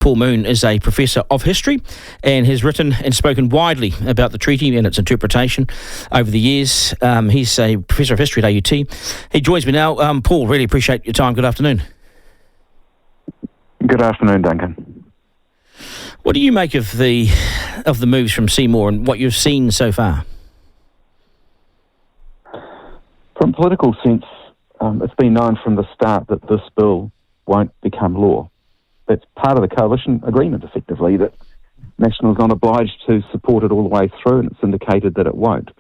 Paul Moon is a professor of history and has written and spoken widely about the treaty and its interpretation over the years. He's a professor of history at AUT. He joins me now. Paul, really appreciate your time. Good afternoon. Good afternoon, Duncan. What do you make of the moves from Seymour and what you've seen so far? From a political sense, it's been known from the start that this bill won't become law. That's part of the coalition agreement, effectively, that National's not obliged to support it all the way through, and it's indicated that it won't.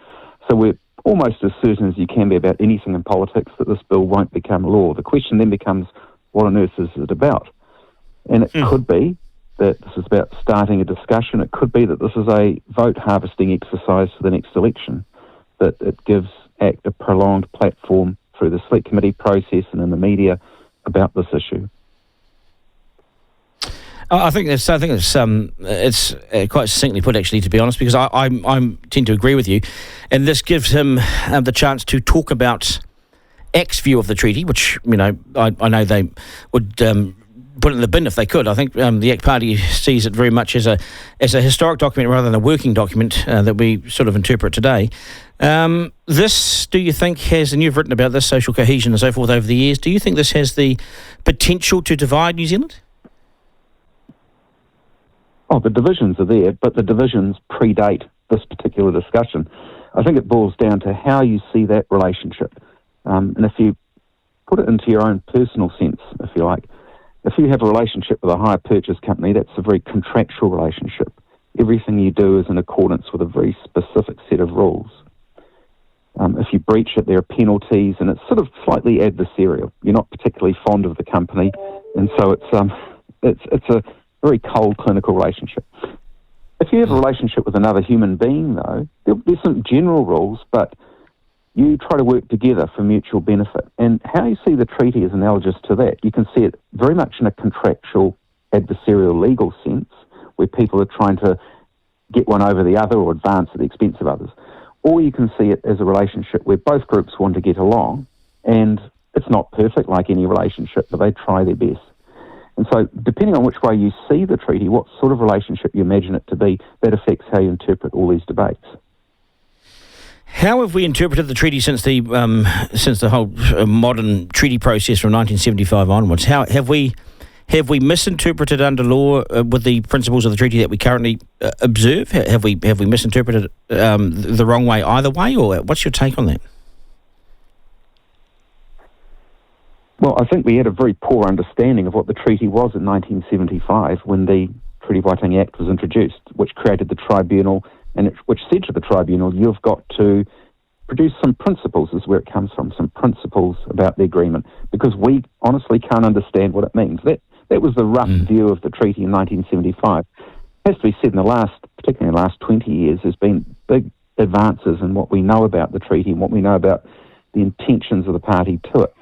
So we're almost as certain as you can be about anything in politics that this bill won't become law. The question then becomes, what on earth is it about? And it could be that this is about starting a discussion. It could be that this is a vote harvesting exercise for the next election, that it gives ACT a prolonged platform through the select committee process and in the media about this issue. I think it's quite succinctly put, actually, to be honest, because I tend to agree with you, and this gives him the chance to talk about ACT's view of the treaty, which I know they would put it in the bin if they could. I think the ACT Party sees it very much as a historic document rather than a working document that we sort of interpret today. This, do you think, has, and you've written about this, social cohesion and so forth over the years, do you think this has the potential to divide New Zealand? Oh, the divisions are there, but the divisions predate this particular discussion. I think it boils down to how you see that relationship. And if you put it into your own personal sense, if you like, if you have a relationship with a hire purchase company, that's a very contractual relationship. Everything you do is in accordance with a very specific set of rules. If you breach it, there are penalties, and it's sort of slightly adversarial. You're not particularly fond of the company, and so it's a very cold clinical relationship. If you have a relationship with another human being, though, there's some general rules, but you try to work together for mutual benefit. And how you see the treaty is analogous to that. You can see it very much in a contractual, adversarial legal sense, where people are trying to get one over the other or advance at the expense of others. Or you can see it as a relationship where both groups want to get along, and it's not perfect like any relationship, but they try their best. And so, depending on which way you see the treaty, what sort of relationship you imagine it to be, that affects how you interpret all these debates. How have we interpreted the treaty since the whole modern treaty process from 1975 onwards? How have we misinterpreted under law with the principles of the treaty that we currently observe? Have we misinterpreted the wrong way either way, or what's your take on that? Well, I think we had a very poor understanding of what the treaty was in 1975 when the Treaty Waitangi Act was introduced, which created the tribunal, and which said to the tribunal, you've got to produce some principles, is where it comes from, some principles about the agreement, because we honestly can't understand what it means. That was the rough view of the treaty in 1975. It has to be said, particularly in the last 20 years, there's been big advances in what we know about the treaty and what we know about the intentions of the party to it.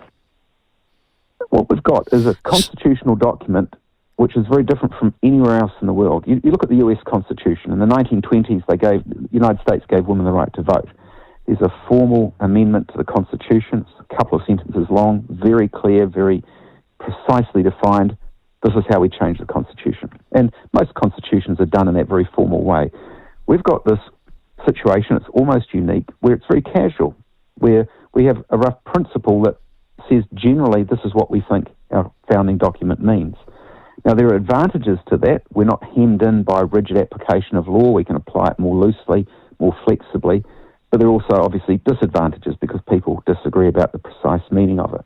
What we've got is a constitutional document which is very different from anywhere else in the world. You look at the US Constitution. In the 1920s, the United States gave women the right to vote. There's a formal amendment to the Constitution. It's a couple of sentences long, very clear, very precisely defined. This is how we change the Constitution. And most constitutions are done in that very formal way. We've got this situation, it's almost unique, where it's very casual, where we have a rough principle that says generally this is what we think our founding document means. Now, there are advantages to that. We're not hemmed in by rigid application of law. We can apply it more loosely, more flexibly. But there are also obviously disadvantages because people disagree about the precise meaning of it.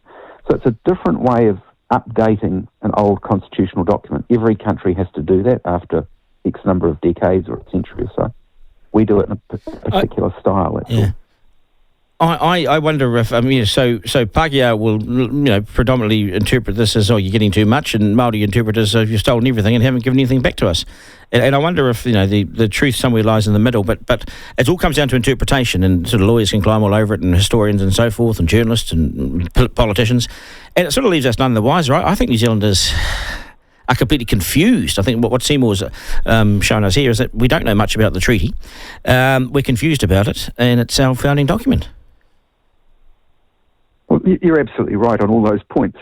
So it's a different way of updating an old constitutional document. Every country has to do that after X number of decades or a century or so. We do it in a particular style. Yeah. I wonder if, so Pākehā will, predominantly interpret this as, you're getting too much, and Māori interpreters, you've stolen everything and haven't given anything back to us. And I wonder if, the truth somewhere lies in the middle, but it all comes down to interpretation, and sort of lawyers can climb all over it, and historians and so forth, and journalists and politicians, and it sort of leaves us none the wiser. I think New Zealanders are completely confused. I think what Seymour's shown us here is that we don't know much about the treaty. We're confused about it, and it's our founding document. Well, you're absolutely right on all those points.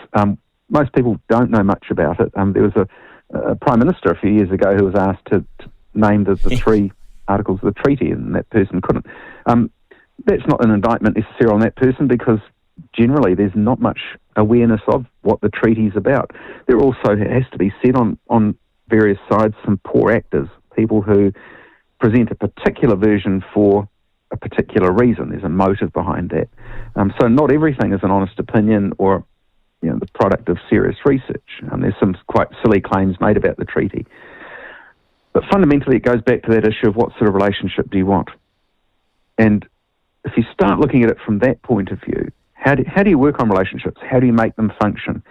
Most people don't know much about it. There was a a Prime Minister a few years ago who was asked to name the three articles of the treaty, and that person couldn't. That's not an indictment necessarily on that person, because generally there's not much awareness of what the treaty is about. There also has to be said on various sides some poor actors, people who present a particular version for a particular reason. There's a motive behind that. So not everything is an honest opinion or the product of serious research. There's some quite silly claims made about the treaty. But fundamentally it goes back to that issue of what sort of relationship do you want? And if you start looking at it from that point of view, how do you work on relationships? How do you make them function?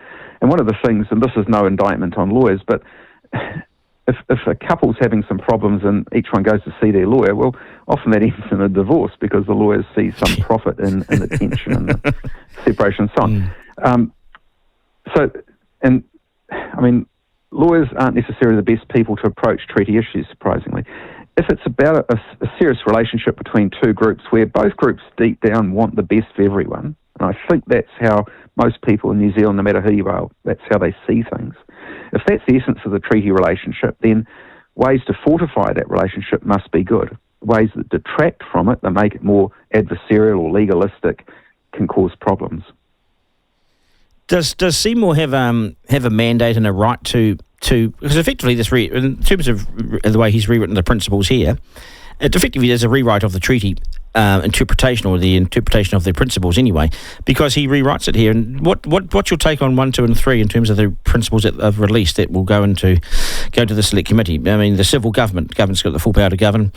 And one of the things, and this is no indictment on lawyers, but if a couple's having some problems and each one goes to see their lawyer, well, often that ends in a divorce because the lawyers see some profit in the tension and the separation and so on. Lawyers aren't necessarily the best people to approach treaty issues, surprisingly. If it's about a serious relationship between two groups where both groups deep down want the best for everyone, and I think that's how most people in New Zealand, no matter who you are, that's how they see things. If that's the essence of the treaty relationship, then ways to fortify that relationship must be good. Ways that detract from it, that make it more adversarial or legalistic, can cause problems. Does Seymour have a mandate and a right to because effectively in terms of the way he's rewritten the principles here, it effectively is a rewrite of the treaty interpretation, or the interpretation of the principles anyway, because he rewrites it here. And what's your take on 1, 2 and 3 in terms of the principles that have released that will go to the select committee? I mean, the civil government's got the full power to govern,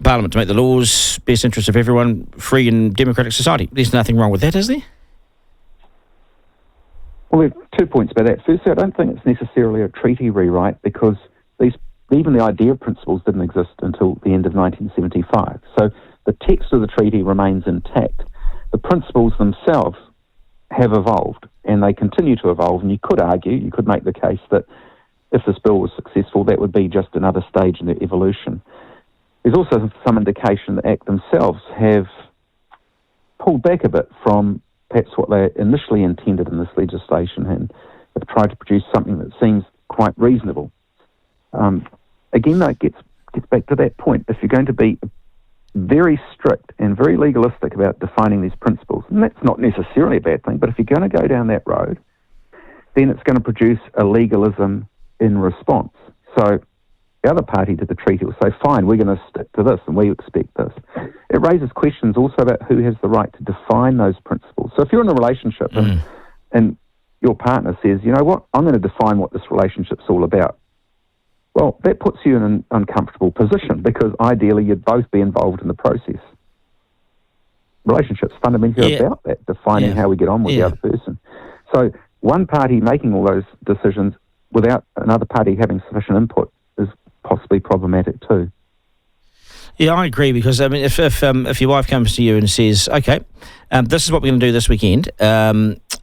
Parliament to make the laws, best interest of everyone, free and democratic society. There's nothing wrong with that, is there? Well, there are 2 points about that. Firstly, I don't think it's necessarily a treaty rewrite, because even the idea of principles didn't exist until the end of 1975. So the text of the treaty remains intact. The principles themselves have evolved, and they continue to evolve, and you could make the case that if this bill was successful, that would be just another stage in the evolution. There's also some indication the Act themselves have pulled back a bit from perhaps what they initially intended in this legislation, and have tried to produce something that seems quite reasonable. Again, though, it gets back to that point. If you're going to be very strict and very legalistic about defining these principles, and that's not necessarily a bad thing, but if you're going to go down that road, then it's going to produce a legalism in response. So the other party to the treaty will say, fine, we're going to stick to this and we expect this. It raises questions also about who has the right to define those principles. So if you're in a relationship and your partner says, you know what, I'm going to define what this relationship's all about, well, that puts you in an uncomfortable position, because ideally you'd both be involved in the process. Relationships fundamentally about that, defining how we get on with the other person. So one party making all those decisions without another party having sufficient input is possibly problematic too. Yeah, I agree, because I mean, if your wife comes to you and says, "Okay, this is what we're going to do this weekend.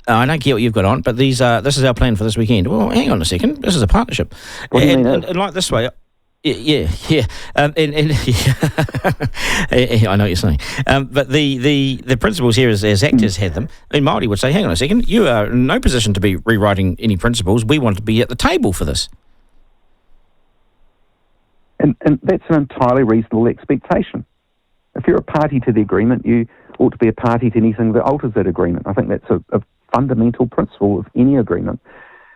I don't care what you've got on, but this is our plan for this weekend." Well, hang on a second. This is a partnership, What do you mean? And like this way. Yeah. I know what you're saying. But the principles here, as actors had them, I mean, Māori would say, hang on a second, you are in no position to be rewriting any principles. We want to be at the table for this. And that's an entirely reasonable expectation. If you're a party to the agreement, you ought to be a party to anything that alters that agreement. I think that's a fundamental principle of any agreement.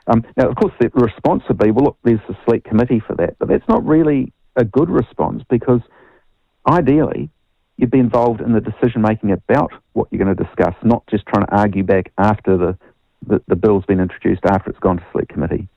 Now, of course, the response would be, well, look, there's a select committee for that. But that's not really a good response, because ideally you'd be involved in the decision-making about what you're going to discuss, not just trying to argue back after the bill's been introduced, after it's gone to select committee.